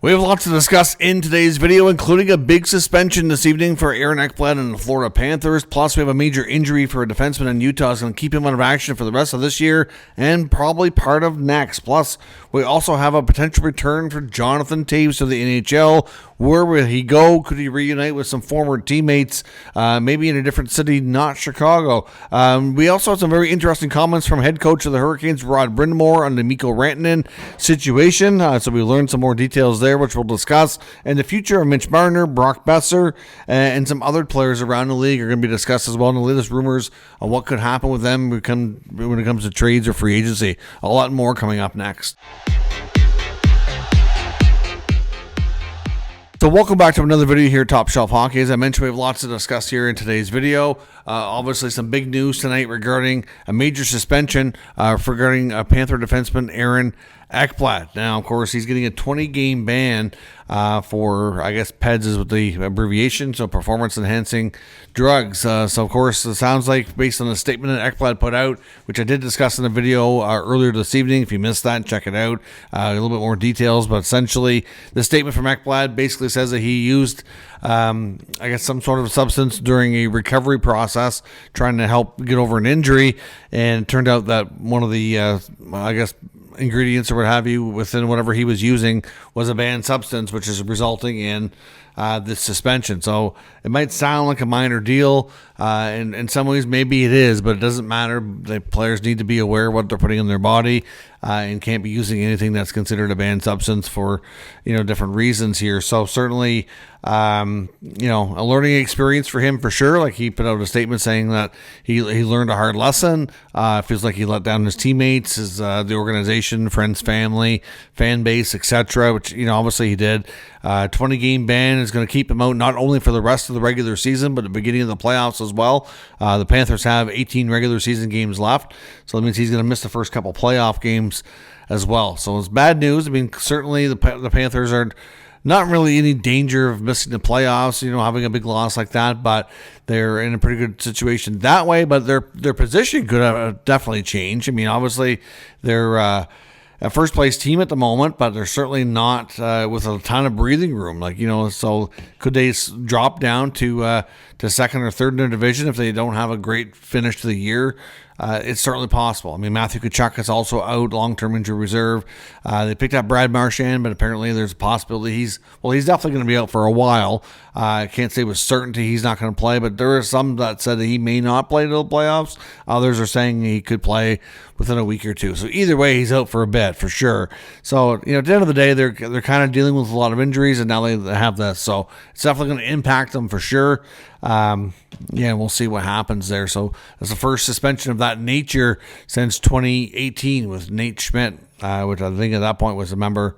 We have lots to discuss in today's video, including a big suspension this evening for Aaron Ekblad and the Florida Panthers. Plus, we have a major injury for a defenseman in Utah that's going to keep him out of action for the rest of this year and probably part of next. Plus, we also have a potential return for Jonathan Toews to the NHL. Where will he go? Could he reunite with some former teammates, maybe in a different city, not Chicago? We also have some very interesting comments from head coach of the Hurricanes, Rod Brind'Amour, on the Mikko Rantanen situation. So we learned some more details there, which we'll discuss. And the future of Mitch Marner, Brock Boeser, and some other players around the league are going to be discussed as well. And the latest rumors on what could happen with them when it comes to trades or free agency. A lot more coming up next. So welcome back to another video here at Top Shelf Hockey. As I mentioned, we have lots to discuss here in today's video. Obviously, some big news tonight regarding a major suspension regarding Panther defenseman Aaron Ekblad. Now, of course, he's getting a 20-game ban for, I guess, PEDS is what the abbreviation, so performance-enhancing drugs. So, of course, it sounds like, based on the statement that Ekblad put out, which I did discuss in the video earlier this evening. If you missed that, check it out. A little bit more details, but essentially, the statement from Ekblad basically says that he used, I guess, some sort of substance during a recovery process, trying to help get over an injury, and it turned out that one of the, I guess, ingredients or what have you within whatever he was using was a banned substance, which is resulting in this suspension. So it might sound like a minor deal. In some ways, maybe it is, but it doesn't matter. The players need to be aware of what they're putting in their body and can't be using anything that's considered a banned substance for, different reasons here. So certainly, a learning experience for him for sure. Like, he put out a statement saying that he learned a hard lesson. Feels like he let down his teammates, the organization, friends, family, fan base, etc., which, obviously he did. 20-game ban is going to keep him out not only for the rest of the regular season, but the beginning of the playoffs as well. The Panthers have 18 regular season games left, so that means he's going to miss the first couple playoff games as well. So it's bad news. I mean, certainly the Panthers are not really any danger of missing the playoffs, having a big loss like that, but they're in a pretty good situation that way. But their position could have definitely changed. I mean, obviously they're a first place team at the moment, but they're certainly not with a ton of breathing room. So could they drop down to second or third in their division if they don't have a great finish to the year? It's certainly possible. I mean, Matthew Tkachuk is also out, long-term injury reserve. They picked up Brad Marchand, but apparently there's a possibility he's definitely going to be out for a while. I can't say with certainty he's not going to play, but there are some that said that he may not play till the playoffs. Others are saying he could play within a week or two. So either way, he's out for a bit for sure. So, at the end of the day, they're kind of dealing with a lot of injuries, and now they have this. So it's definitely going to impact them for sure. We'll see what happens there. So it's the first suspension of that nature since 2018 with Nate Schmidt, which I think at that point was a member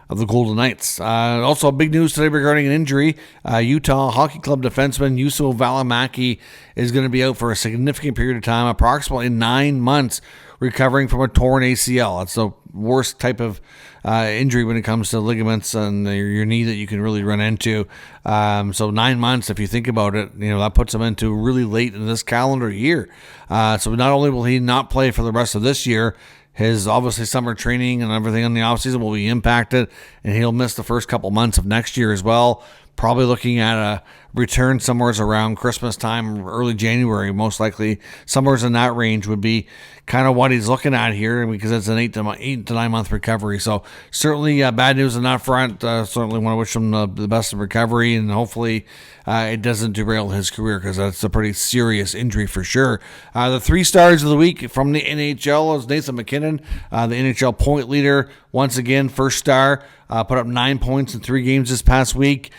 of the Golden Knights. Also, big news today regarding an injury. Utah Hockey Club defenseman Juuso Valimaki is going to be out for a significant period of time, approximately 9 months, recovering from a torn ACL. It's the worst type of injury when it comes to ligaments and your knee that you can really run into. So 9 months, if you think about it, that puts him into really late in this calendar year. So not only will he not play for the rest of this year, his obviously summer training and everything in the offseason will be impacted, and he'll miss the first couple months of next year as well. Probably looking at a return somewhere around Christmas time, early January, most likely. Somewhere in that range would be kind of what he's looking at here, because it's an 8 to 9 month recovery. So certainly bad news on that front. Certainly want to wish him the best of recovery, and hopefully it doesn't derail his career, because that's a pretty serious injury for sure. The 3 stars of the week from the NHL is Nathan MacKinnon, the NHL point leader. Once again, first star, put up 9 points in 3 games this past week.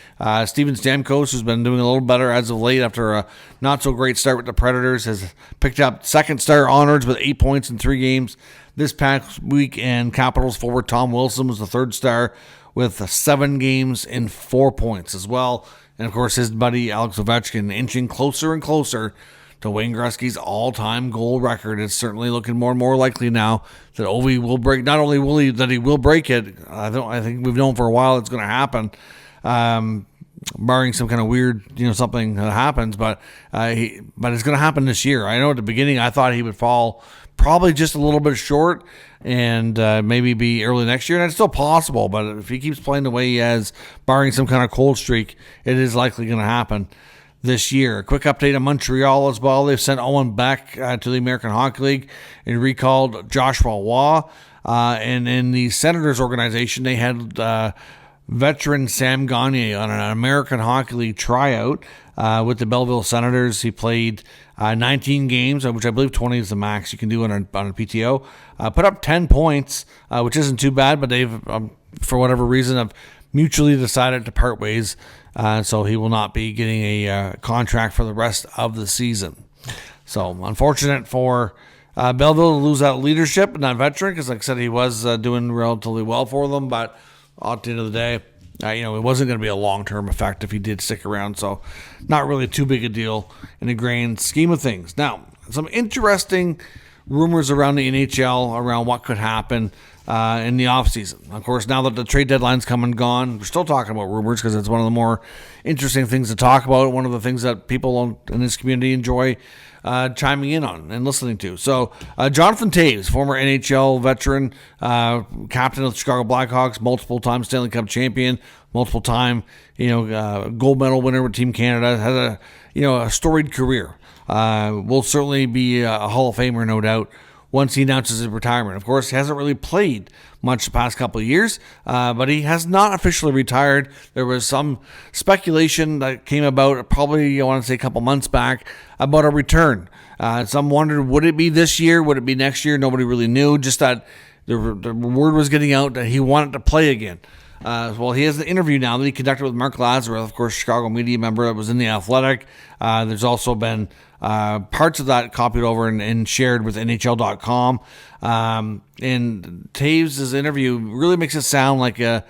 Steven Stamkos, who's been doing a little better as of late after a not so great start with the Predators, has picked up second star honors with 8 points in 3 games this past week. And Capitals forward Tom Wilson was the third star with 7 games and 4 points as well. And of course, his buddy Alex Ovechkin inching closer and closer to Wayne Gretzky's all-time goal record. It's certainly looking more and more likely now that Ovi will break. Not only will he break it, I think we've known for a while it's going to happen. barring some kind of weird, something that happens. But it's going to happen this year. I know at the beginning I thought he would fall probably just a little bit short and maybe be early next year, and it's still possible. But if he keeps playing the way he has, barring some kind of cold streak, it is likely going to happen this year. A quick update on Montreal as well. They've sent Owen Beck to the American Hockey League and recalled Joshua Waugh. And in the Senators organization, they had veteran Sam Gagner on an American Hockey League tryout with the Belleville Senators. He played 19 games, which I believe 20 is the max you can do on a PTO. Put up 10 points, which isn't too bad, but they've, for whatever reason, have mutually decided to part ways. So he will not be getting a contract for the rest of the season. So unfortunate for Belleville to lose that leadership and that veteran, because like I said, he was doing relatively well for them, but at the end of the day, it wasn't going to be a long-term effect if he did stick around, so not really too big a deal in the grand scheme of things. Now, some interesting rumors around the NHL around what could happen in the offseason. Of course, now that the trade deadline's come and gone, we're still talking about rumors because it's one of the more interesting things to talk about, one of the things that people in this community enjoy chiming in on and listening to. So, Jonathan Toews, former NHL veteran, captain of the Chicago Blackhawks, multiple-time Stanley Cup champion, multiple-time, gold medal winner with Team Canada, has a storied career. Will certainly be a Hall of Famer, no doubt, once he announces his retirement. Of course, he hasn't really played much the past couple of years, but he has not officially retired. There was some speculation that came about probably, I want to say a couple months back, about a return. Some wondered, would it be this year? Would it be next year? Nobody really knew, just that the word was getting out that he wanted to play again. Well, he has the interview now that he conducted with Mark Lazarus, of course, Chicago media member that was in The Athletic. There's also been parts of that copied over and shared with NHL.com. And Toews' interview really makes it sound like a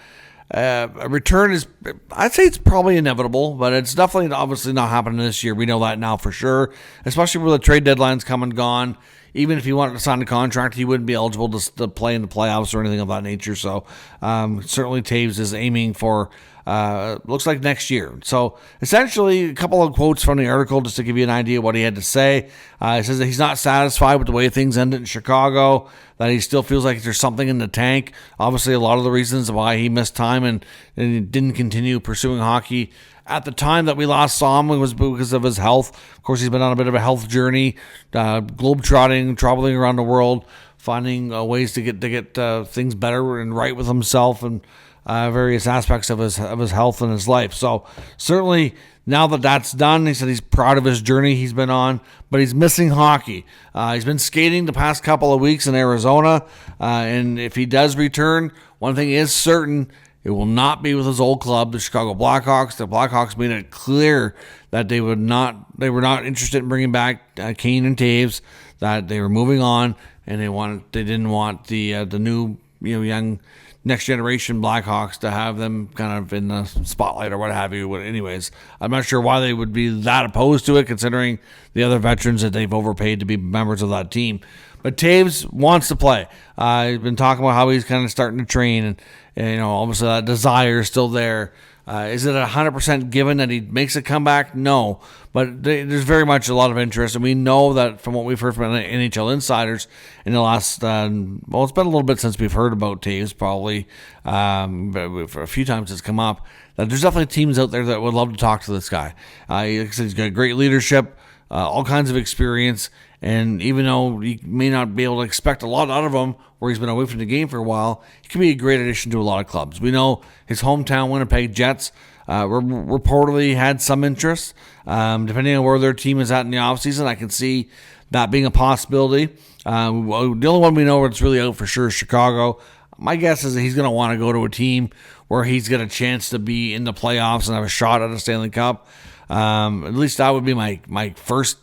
return is, I'd say it's probably inevitable, but it's definitely obviously not happening this year. We know that now for sure, especially with the trade deadlines come and gone. Even if he wanted to sign a contract, he wouldn't be eligible to play in the playoffs or anything of that nature. So certainly Toews is aiming for, looks like next year. So essentially, a couple of quotes from the article just to give you an idea of what he had to say. He says that he's not satisfied with the way things ended in Chicago, that he still feels like there's something in the tank. Obviously, a lot of the reasons why he missed time and didn't continue pursuing hockey at the time that we last saw him was because of his health. Of course, he's been on a bit of a health journey, globe-trotting, traveling around the world, finding ways to get things better and right with himself and various aspects of his health and his life. So certainly now that that's done, he said he's proud of his journey he's been on, but he's missing hockey. He's been skating the past couple of weeks in Arizona, and if he does return, one thing is certain: it will not be with his old club, the Chicago Blackhawks. The Blackhawks made it clear that they were not interested in bringing back Kane and Toews, that they were moving on, and they didn't want the new young next generation Blackhawks to have them kind of in the spotlight or what have you. Anyways, I'm not sure why they would be that opposed to it, considering the other veterans that they've overpaid to be members of that team. But Toews wants to play. He's been talking about how he's kind of starting to train, and obviously that desire is still there. Is it 100% given that he makes a comeback? No, but there's very much a lot of interest, and we know that from what we've heard from NHL insiders in the last, it's been a little bit since we've heard about Toews, probably, but for a few times it's come up, that there's definitely teams out there that would love to talk to this guy. Like I said, he's got great leadership, all kinds of experience, and even though you may not be able to expect a lot out of him, where he's been away from the game for a while, he can be a great addition to a lot of clubs. We know his hometown Winnipeg Jets reportedly had some interest. Depending on where their team is at in the offseason, I can see that being a possibility. The only one we know that's really out for sure is Chicago. My guess is that he's going to want to go to a team where he's got a chance to be in the playoffs and have a shot at a Stanley Cup. At least that would be my first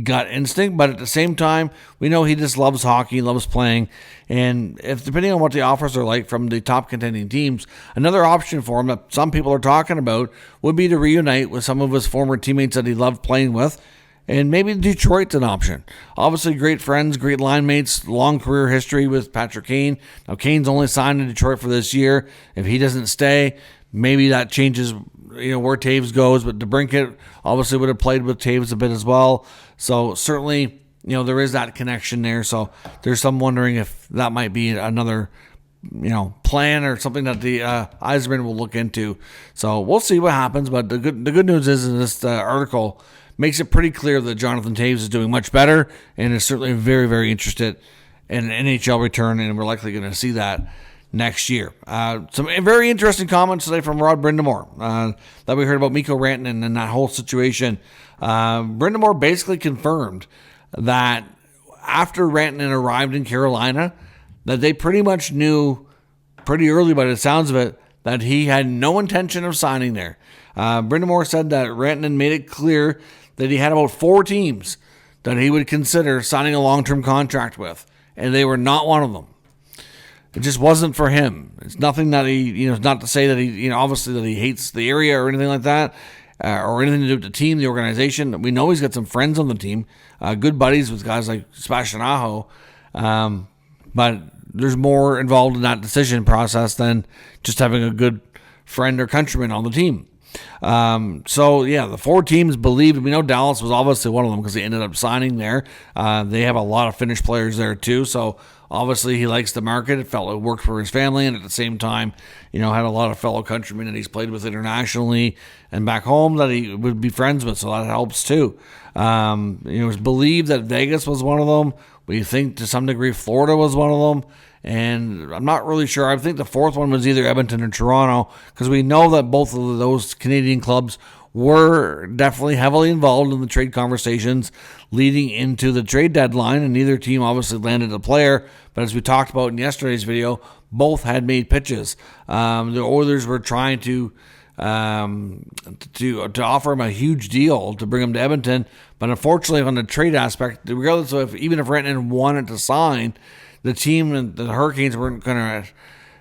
gut instinct, but at the same time, we know he just loves hockey, loves playing, and if depending on what the offers are like from the top contending teams, another option for him that some people are talking about would be to reunite with some of his former teammates that he loved playing with, and maybe Detroit's an option. Obviously, great friends, great line mates, long career history with Patrick Kane. Now, Kane's only signed in Detroit for this year. If he doesn't stay, maybe that changes where Toews goes, but DeBrincat obviously would have played with Toews a bit as well. So certainly, there is that connection there. So there's some wondering if that might be another, plan or something that the Yzerman will look into. So we'll see what happens. But the good news is in this article makes it pretty clear that Jonathan Toews is doing much better and is certainly very, very interested in an NHL return, and we're likely going to see that next year. Some very interesting comments today from Rod Brind'Amour that we heard about Mikko Rantanen and that whole situation. Brind'Amour basically confirmed that after Rantanen arrived in Carolina, that they pretty much knew pretty early, by the sounds of it, that he had no intention of signing there. Brind'Amour said that Rantanen made it clear that he had about 4 teams that he would consider signing a long-term contract with, and they were not one of them. It just wasn't for him. It's nothing that he, not to say that he, obviously that he hates the area or anything like that, or anything to do with the team, the organization. We know he's got some friends on the team, good buddies with guys like Sebastian Aho, but there's more involved in that decision process than just having a good friend or countryman on the team. The 4 teams believe, we know Dallas was obviously one of them because he ended up signing there. They have a lot of Finnish players there too, so obviously he likes the market. It felt it worked for his family, and at the same time, had a lot of fellow countrymen that he's played with internationally and back home that he would be friends with, so that helps too. It was believed that Vegas was one of them. We think to some degree Florida was one of them. And I'm not really sure. I think the 4th one was either Edmonton or Toronto, because we know that both of those Canadian clubs were definitely heavily involved in the trade conversations leading into the trade deadline, and neither team obviously landed a player. But as we talked about in yesterday's video, both had made pitches. The Oilers were trying to offer him a huge deal to bring him to Edmonton, but unfortunately on the trade aspect, regardless of even if Rantanen wanted to sign, the team and the Hurricanes weren't going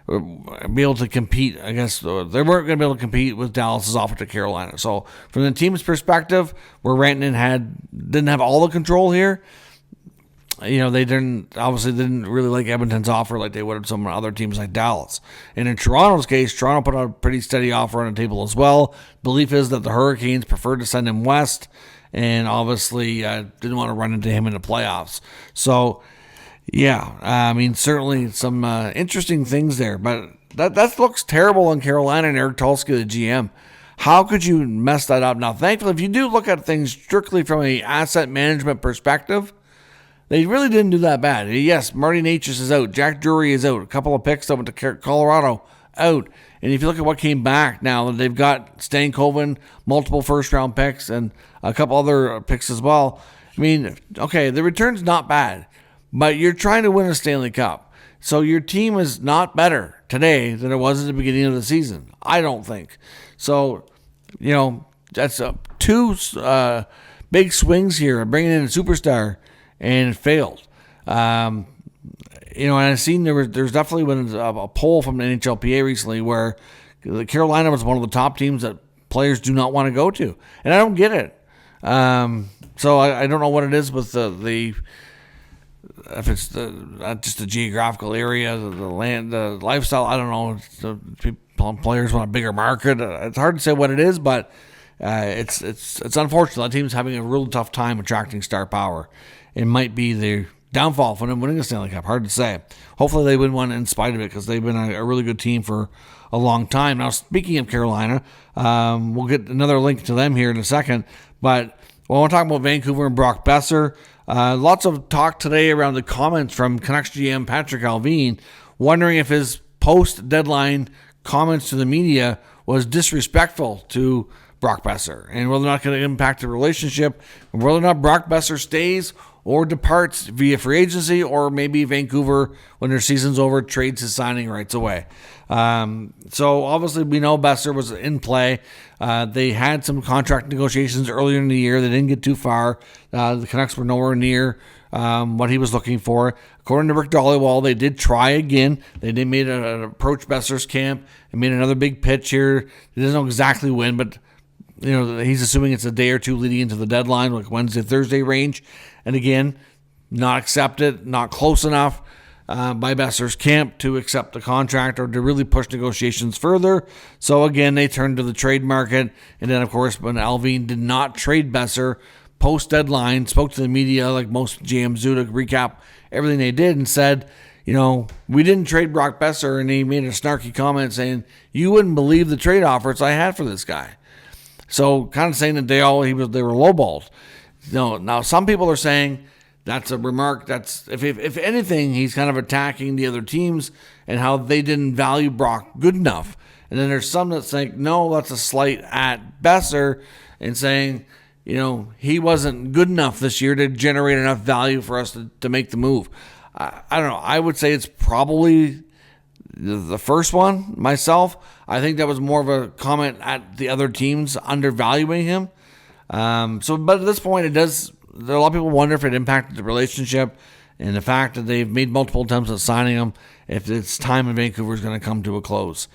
to be able to compete. I guess they weren't going to be able to compete with Dallas's offer to Carolina. So from the team's perspective, where Rantanen didn't have all the control here, they didn't really like Edmonton's offer like they would have some other teams like Dallas. And in Toronto's case, Toronto put out a pretty steady offer on the table as well. Belief is that the Hurricanes preferred to send him west, and obviously didn't want to run into him in the playoffs. So certainly some interesting things there, but that looks terrible on Carolina and Eric Tulsky, the GM. How could you mess that up? Now, thankfully, if you do look at things strictly from an asset management perspective, they really didn't do that bad. Yes, Marty Natchez is out. Jack Drury is out. A couple of picks that went to Colorado, out. And if you look at what came back now, they've got Stankoven, multiple first-round picks, and a couple other picks as well. The return's not bad, but you're trying to win a Stanley Cup. So your team is not better today than it was at the beginning of the season, I don't think. So, that's 2 big swings here, bringing in a superstar, and it failed. And I've seen there's definitely been a poll from the NHLPA recently where Carolina was one of the top teams that players do not want to go to. And I don't get it. So I don't know what it is with the if it's just the geographical area, the land, the lifestyle. I don't know. Players want a bigger market. It's hard to say what it is, but it's unfortunate. That team's having a really tough time attracting star power. It might be the downfall for them winning the Stanley Cup. Hard to say. Hopefully they win one in spite of it, because they've been a really good team for a long time. Now, speaking of Carolina, we'll get another link to them here in a second. But I want to talk about Vancouver and Brock Boeser. Lots of talk today around the comments from Canucks GM Patrick Allvin, wondering if his post-deadline comments to the media was disrespectful to Brock Boeser, and whether or not going to impact the relationship, and whether or not Brock Boeser stays or departs via free agency, or maybe Vancouver, when their season's over, trades his signing rights away. So obviously we know Boeser was in play. They had some contract negotiations earlier in the year. They didn't get too far. The Canucks were nowhere near what he was looking for. According to Rick Dhaliwal, they did try again. They did made an approach Boeser's camp and made another big pitch here. He doesn't know exactly when, but he's assuming it's a day or two leading into the deadline, like Wednesday, Thursday range. And again, not accepted, not close enough. by Boeser's camp to accept the contract or to really push negotiations further. So again, they turned to the trade market. And then, of course, when Allred did not trade Boeser post-deadline, spoke to the media like most GMs do to recap everything they did and said, we didn't trade Brock Boeser, and he made a snarky comment saying, you wouldn't believe the trade offers I had for this guy. So kind of saying that they were lowballed. Now some people are saying that's a remark that's, if anything, he's kind of attacking the other teams and how they didn't value Brock good enough. And then there's some that think, no, that's a slight at Boeser and saying, he wasn't good enough this year to generate enough value for us to make the move. I don't know. I would say it's probably the first one myself. I think that was more of a comment at the other teams undervaluing him. But at this point, there are a lot of people wonder if it impacted the relationship and the fact that they've made multiple attempts at signing him, if its time in Vancouver is going to come to a close.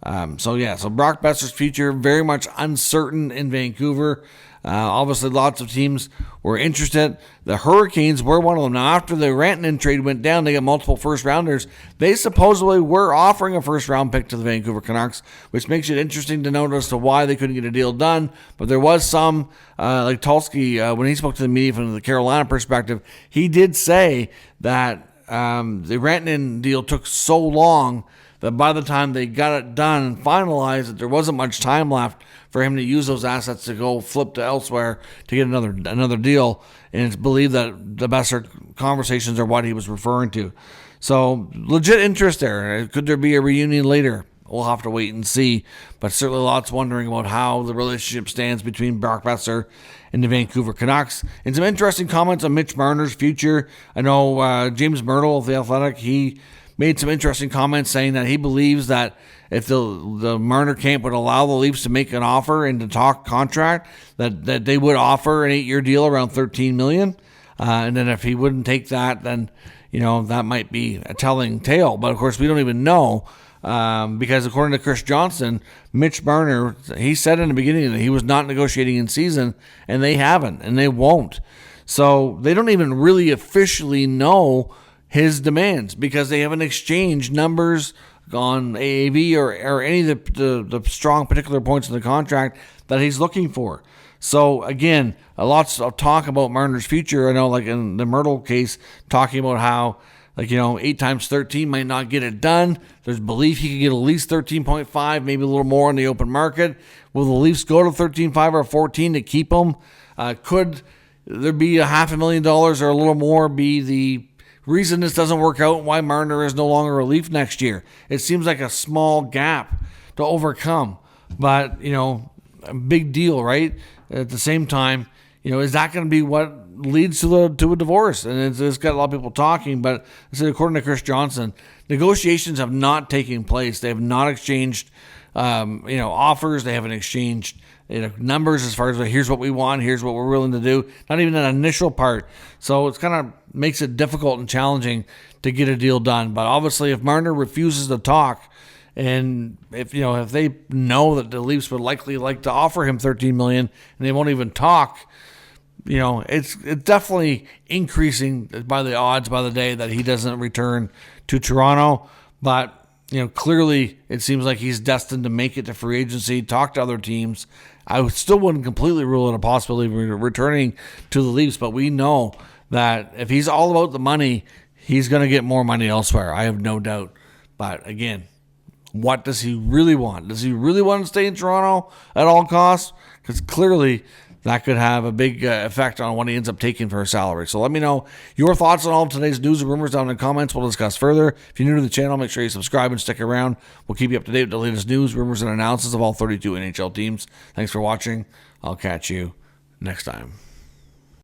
So Brock Boeser's future very much uncertain in Vancouver. Obviously, lots of teams were interested. The Hurricanes were one of them. Now, after the Rantanen trade went down, they got multiple first-rounders. They supposedly were offering a first-round pick to the Vancouver Canucks, which makes it interesting to note as to why they couldn't get a deal done. But there was some, like Tulsky, when he spoke to the media from the Carolina perspective, he did say that the Rantanen deal took so long that by the time they got it done and finalized, that there wasn't much time left for him to use those assets to go flip to elsewhere to get another deal. And it's believed that the Boeser conversations are what he was referring to. So legit interest there. Could there be a reunion later? We'll have to wait and see. But certainly lots wondering about how the relationship stands between Brock Boeser and the Vancouver Canucks. And some interesting comments on Mitch Marner's future. I know James Myrtle of The Athletic, he made some interesting comments saying that he believes that if the Marner camp would allow the Leafs to make an offer and to talk contract, that they would offer an 8-year deal around $13 million. And then if he wouldn't take that, then, that might be a telling tale. But, of course, we don't even know because according to Chris Johnson, Mitch Marner, he said in the beginning that he was not negotiating in season, and they haven't, and they won't. So they don't even really officially know his demands because they haven't exchanged numbers on AAV or any of the strong particular points in the contract that he's looking for. So again, lots of talk about Marner's future. I know, like in the Myrtle case, talking about how 8 times 13 might not get it done. There's belief he could get at least 13.5, maybe a little more in the open market. Will the Leafs go to 13.5 or 14 to keep him? Could there be $500,000 or a little more be the reason this doesn't work out and why Marner is no longer a Leaf next year? It seems like a small gap to overcome, but a big deal, right? At the same time, is that going to be what leads to a divorce? And it's got a lot of people talking, but according to Chris Johnson, negotiations have not taken place. They have not exchanged offers. They haven't exchanged numbers as far as here's what we want, here's what we're willing to do. Not even an initial part. So it's kind of makes it difficult and challenging to get a deal done. But obviously, if Marner refuses to talk, and if they know that the Leafs would likely like to offer him $13 million and they won't even talk, it's definitely increasing by the odds by the day that he doesn't return to Toronto. But clearly it seems like he's destined to make it to free agency, talk to other teams. I still wouldn't completely rule it a possibility of returning to the Leafs, but we know that if he's all about the money, he's going to get more money elsewhere. I have no doubt. But again, what does he really want? Does he really want to stay in Toronto at all costs? Because clearly that could have a big effect on what he ends up taking for a salary. So let me know your thoughts on all of today's news and rumors down in the comments. We'll discuss further. If you're new to the channel, make sure you subscribe and stick around. We'll keep you up to date with the latest news, rumors, and analysis of all 32 NHL teams. Thanks for watching. I'll catch you next time.